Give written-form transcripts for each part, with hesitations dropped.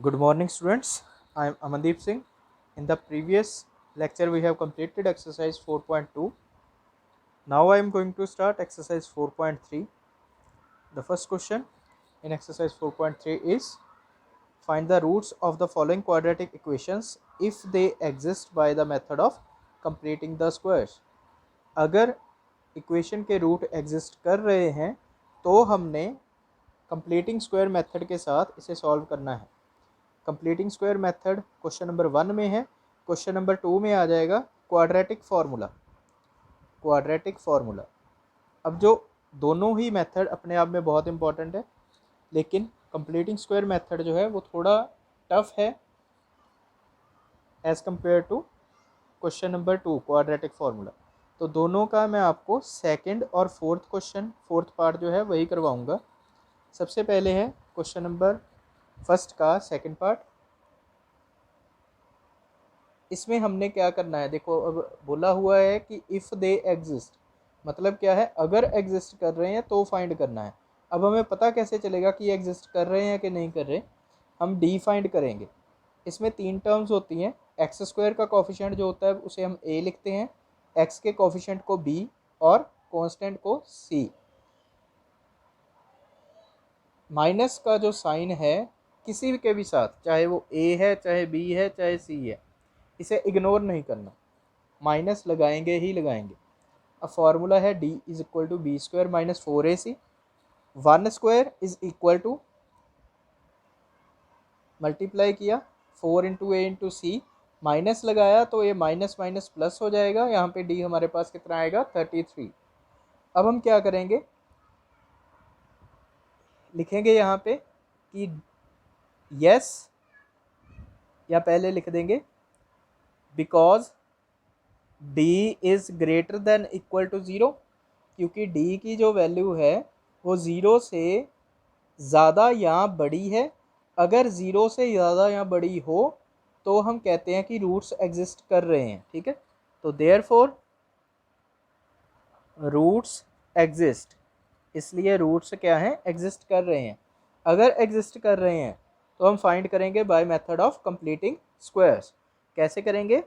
Good morning, students. I am Amandeep Singh. In the previous lecture, we have completed exercise 4.2. Now I am going to start exercise 4.3. The first question in exercise 4.3 is find the roots of the following quadratic equations if they exist by the method of completing the squares. अगर equation के root exist कर रहे हैं तो हमने completing square method के साथ इसे सॉल्व करना है। Completing square method question number 1 में है, क्वेश्चन नंबर 2 में आ जाएगा क्वाड्रेटिक फार्मूला। अब जो दोनों ही मेथड अपने आप में बहुत इंपॉर्टेंट है, लेकिन कंप्लीटिंग स्क्वायर मेथड जो है वो थोड़ा टफ है as compare to question number 2 quadratic formula. तो दोनों का मैं आपको सेकंड और फोर्थ पार्ट जो है वही करवाऊंगा। सबसे पहले है क्वेश्चन नंबर फर्स्ट का सेकंड पार्ट। इसमें हमने क्या करना है, देखो अब बोला हुआ है कि इफ़ दे एग्जिस्ट, मतलब क्या है, अगर एग्जिस्ट कर रहे हैं तो फाइंड करना है। अब हमें पता कैसे चलेगा कि एग्जिस्ट कर रहे हैं कि नहीं कर रहे, हम डी फाइंड करेंगे। इसमें 3 टर्म्स होती हैं। एक्स स्क्वायर का कोफिशिएंट जो होता है उसे हम ए लिखते हैं, एक्स के कोफिशिएंट को बी और कांस्टेंट को सी। माइनस का जो साइन है किसी के भी साथ, चाहे वो ए है, चाहे बी है, चाहे सी है, इसे इग्नोर नहीं करना, माइनस लगाएंगे ही लगाएंगे। अब फॉर्मूला है D is equal to B square minus 4ac। 1 square is equal to, multiply किया 4 into A into C, minus लगाया तो ये माइनस माइनस प्लस हो जाएगा। यहाँ पे डी हमारे पास कितना आएगा 33। अब हम क्या करेंगे, लिखेंगे यहाँ पे कि यस, या पहले लिख देंगे because d is greater than equal to 0, क्योंकि d की जो वैल्यू है वो 0 से ज़्यादा या बड़ी है। अगर 0 से ज़्यादा या बड़ी हो तो हम कहते हैं कि रूट्स एग्जिस्ट कर रहे हैं। ठीक है, तो देयरफॉर रूट्स एग्जिस्ट, इसलिए रूट्स क्या हैं, एग्जिस्ट कर रहे हैं। अगर एग्जिस्ट कर रहे हैं तो हम फाइंड करेंगे bye method of completing squares. कैसे करेंगे,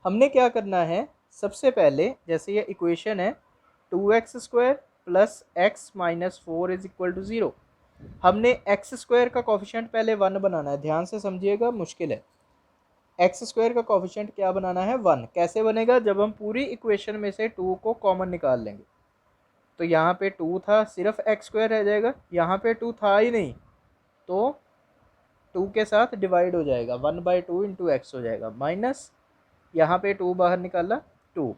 हमने क्या करना है, सबसे पहले जैसे ये इक्वेशन है 2x square plus X minus 4 is equal to 0, हमने एक्स स्क्वायर का कोफिशिएंट पहले 1 बनाना है। ध्यान से समझिएगा, मुश्किल है। एक्स स्क्वायर का कोफिशिएंट क्या बनाना है, 1। कैसे बनेगा, जब हम पूरी इक्वेशन में से 2 को कॉमन निकाल लेंगे। तो यहाँ पे 2 था, सिर्फ एक्स स्क्वायर रह जाएगा। यहाँ पे 2 था ही नहीं तो 2 के साथ डिवाइड हो जाएगा, 1/2 इंटू एक्स हो जाएगा, माइनस यहाँ पे 2 बाहर निकाला 2।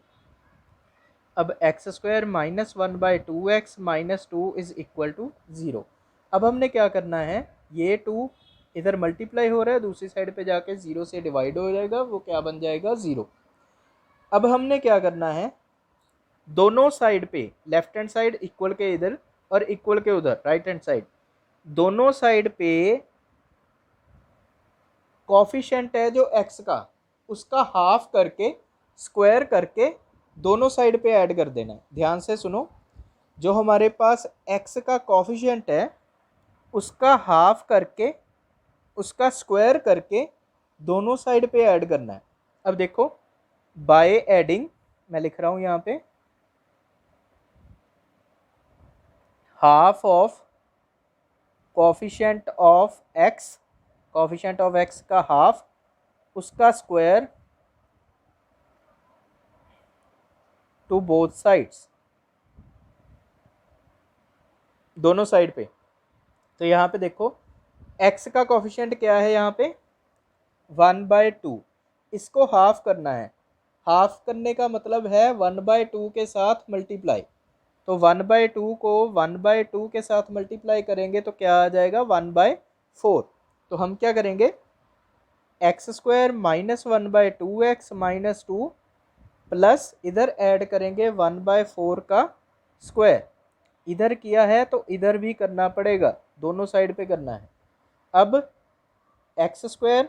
अब X square minus 1/2x minus 2 is equal to 0। अब हमने क्या करना है, ये 2 इधर मल्टीप्लाई हो रहा है, दूसरी साइड पे जाके 0 से डिवाइड हो जाएगा, वो क्या बन जाएगा 0। अब हमने क्या करना है, दोनों साइड पे, लेफ्ट हैंड साइड इक्वल के इधर और इक्वल के उधर राइट हैंड साइड, दोनों साइड पे कोफिशिएंट है जो x का, उसका हाफ करके स्क्वायर करके दोनों साइड पे ऐड कर देना है। ध्यान से सुनो, जो हमारे पास x का कोफिशिएंट है उसका हाफ करके उसका स्क्वायर करके दोनों साइड पे ऐड करना है। अब देखो, बाय एडिंग, मैं लिख रहा हूं यहाँ पे, half of coefficient of x, coefficient of x का हाफ, उसका स्क्वायर टू बोथ साइड्स, दोनों साइड पे। तो यहाँ पे देखो x का कोफिशिएंट क्या है, यहाँ पे 1/2, इसको हाफ करना है। हाफ करने का मतलब है 1/2 के साथ मल्टीप्लाई। तो 1/2 को 1/2 के साथ मल्टीप्लाई करेंगे तो क्या आ जाएगा 1/4। तो हम क्या करेंगे, x square minus 1/2x minus 2 plus इधर ऐड करेंगे 1/4 का स्क्वायर। इधर किया है तो इधर भी करना पड़ेगा, दोनों साइड पे करना है। अब एक्स स्क्वायर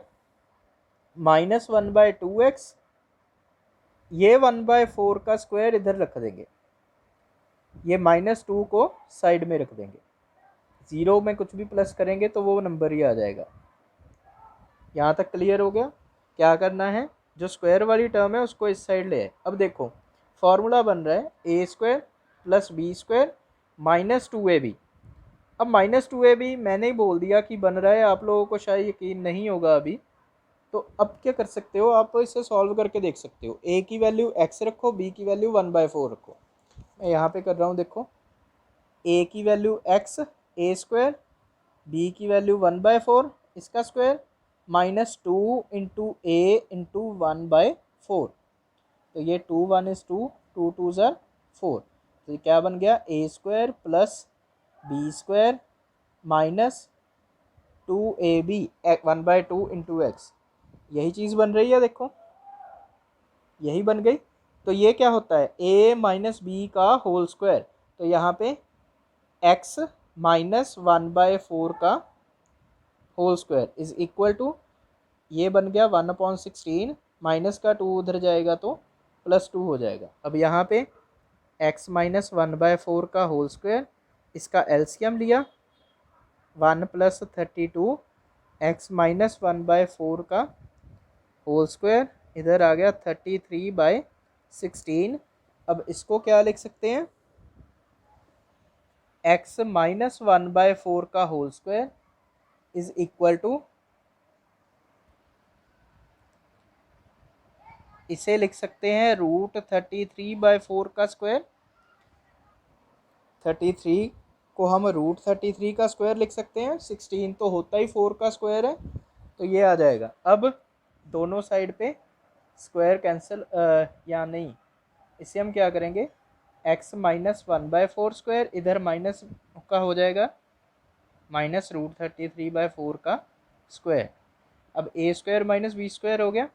माइनस 1/2x, ये 1/4 का स्क्वायर इधर रख देंगे, ये -2 को साइड में रख देंगे, 0 में कुछ भी प्लस करेंगे तो वो नंबर ही आ जाएगा। यहाँ तक क्लियर हो गया। क्या करना है, जो स्क्वायर वाली टर्म है उसको इस साइड ले आए। अब देखो फॉर्मूला बन रहा है A square plus B square minus 2ab। अब माइनस 2ab मैंने ही बोल दिया कि बन रहा है, आप लोगों को शायद यकीन नहीं होगा अभी। तो अब क्या कर सकते हो, आप इसे सॉल्व करके देख सकते हो। ए की वैल्यू x रखो, बी की वैल्यू 1/4 रखो। मैं यहाँ पे कर रहा हूँ, देखो ए की वैल्यू x ए स्क्वायर, बी की वैल्यू 1/4 इसका square minus 2 into A into 1/4। तो ये 2 1 इज 2, 2 2 ज़ार 4। तो ये क्या बन गया, A square plus B square minus 2ab 1/2 into X. यही चीज़ बन रही है, देखो यही बन गई। तो ये क्या होता है, a माइनस बी का होल स्क्वायर। तो यहाँ पे x माइनस 1/4 का whole square is equal to, ये बन गया 1/16, माइनस का 2 उधर जाएगा तो +2 हो जाएगा। अब यहाँ पे x माइनस 1/4 का होल स्क्वायर, इसका एलसीएम लिया 1 + 32, x माइनस 1/4 का होल स्क्वायर इधर आ गया 33/16। अब इसको क्या लिख सकते हैं, x माइनस 1/4 का whole square is equal to, इसे लिख सकते हैं √33/4 का स्क्वायर। 33 को हम √33 का स्क्वायर लिख सकते हैं, 16 तो होता ही 4 का स्क्वायर है, तो ये आ जाएगा। अब दोनों साइड पे स्क्वायर कैंसिल या नहीं, इसे हम क्या करेंगे, x माइनस 1/4 स्क्वायर इधर माइनस का हो जाएगा माइनस √33/4 का स्क्वायर। अब A square minus B square हो गया,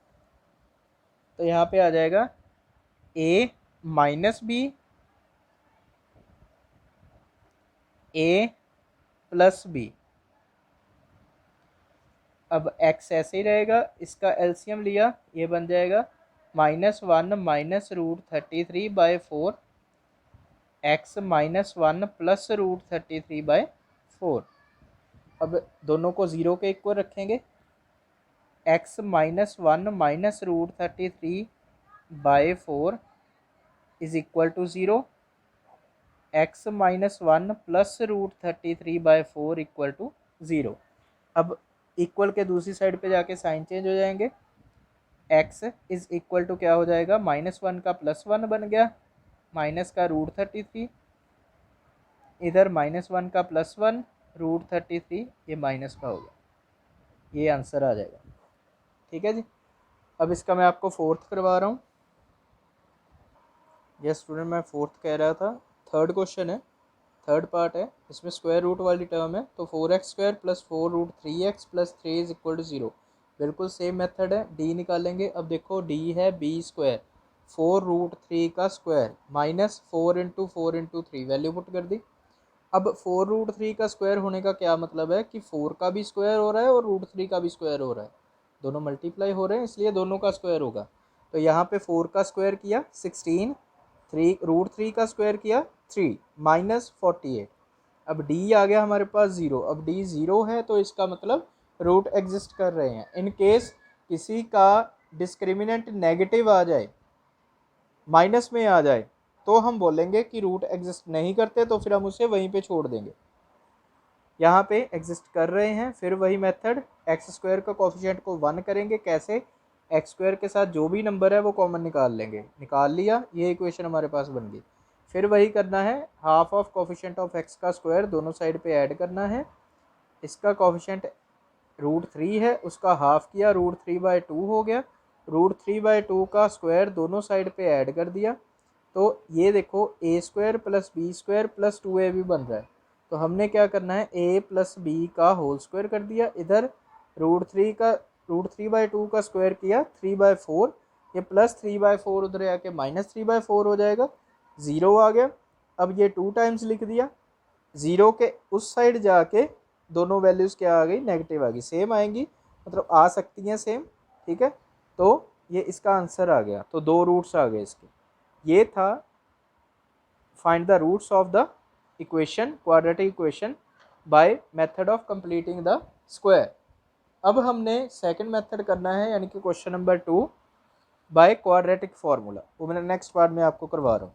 तो यहाँ पे आ जाएगा a minus B a plus B. अब x ऐसे ही रहेगा, इसका एलसीएम लिया, ये बन जाएगा -1 माइनस √33/4 x माइनस 1 प्लस √33/4। अब दोनों को ज़ीरो के इक्वल रखेंगे, x minus 1 minus √33/4 is equal to 0, x minus 1 plus √33/4 equal to 0। अब इक्वल के दूसरी साइड पे जाके साइन चेंज हो जाएंगे, x इज इक्वल टू क्या हो जाएगा, -1 का +1 बन गया, माइनस का √33, इधर -1 का +1 √33, ये माइनस का होगा, ये आंसर आ जाएगा। ठीक है जी। अब इसका मैं आपको फोर्थ करवा रहा हूँ। यस स्टूडेंट, मैं फोर्थ कह रहा था, थर्ड क्वेश्चन है, थर्ड पार्ट है, इसमें स्क्वायर रूट वाली टर्म है। तो 4x² + 4√3x + 3 is equal to 0। बिल्कुल सेम मेथड है, d निकालेंगे। अब देखो d है b², 4√3 का स्क्वायर माइनस 4 × 4 × 3, वैल्यू पुट कर दी। अब 4√3 का स्क्वायर होने का क्या मतलब है कि 4 का भी स्क्वायर हो रहा है और √3 का भी स्क्वायर हो रहा है, दोनों मल्टीप्लाई हो रहे हैं, इसलिए दोनों का स्क्वायर होगा। तो यहाँ पे 4 का स्क्वायर किया 16, √3 का स्क्वायर किया 3 माइनस 48। अब d आ गया हमारे पास 0। अब d 0 है तो इसका मतलब रूट एग्जिस्ट कर रहे हैं। इन केस किसी का डिस्क्रिमिनेंट नेगेटिव आ जाए, माइनस में आ जाए, तो हम बोलेंगे कि रूट एग्जिस्ट नहीं करते, तो फिर हम उसे वहीं पे छोड़ देंगे। यहाँ पे एग्जिस्ट कर रहे हैं, फिर वही मेथड, x² का कोफिशिएंट को 1 करेंगे। कैसे, x² के साथ जो भी नंबर है वो कॉमन निकाल लेंगे, निकाल लिया, ये इक्वेशन हमारे पास बन गई। फिर वही करना है, half of coefficient of x का स्क्वायर दोनों साइड पे ऐड करना है। इसका कोफिशिएंट √3 है, उसका हाफ किया, √3/2 हो गया, √3/2 का स्क्वायर दोनों साइड पे ऐड कर दिया। तो ये देखो a² + b² + 2ab बन रहा है। तो हमने क्या करना है, a + b का होल स्क्वायर कर दिया, इधर √3/2 का स्क्वायर किया 3/4, ये +3/4 उधर आके -3/4 हो जाएगा, 0 आ गया। अब ये 2 टाइम्स लिख दिया, 0 के उस साइड जाके दोनों वैल्यूज़ क्या आ गई, नेगेटिव आ गई। सेम आएंगी, मतलब आ सकती हैं सेम, ठीक है। तो ये इसका आंसर आ गया, तो 2 रूट्स आ गए इसके। ये था find the roots of the equation, quadratic equation by method of completing the square. अब हमने सेकंड मेथड करना है, यानी कि question number 2 by quadratic formula. वो मैंने नेक्स्ट पार्ट में आपको करवा रहा हूँ।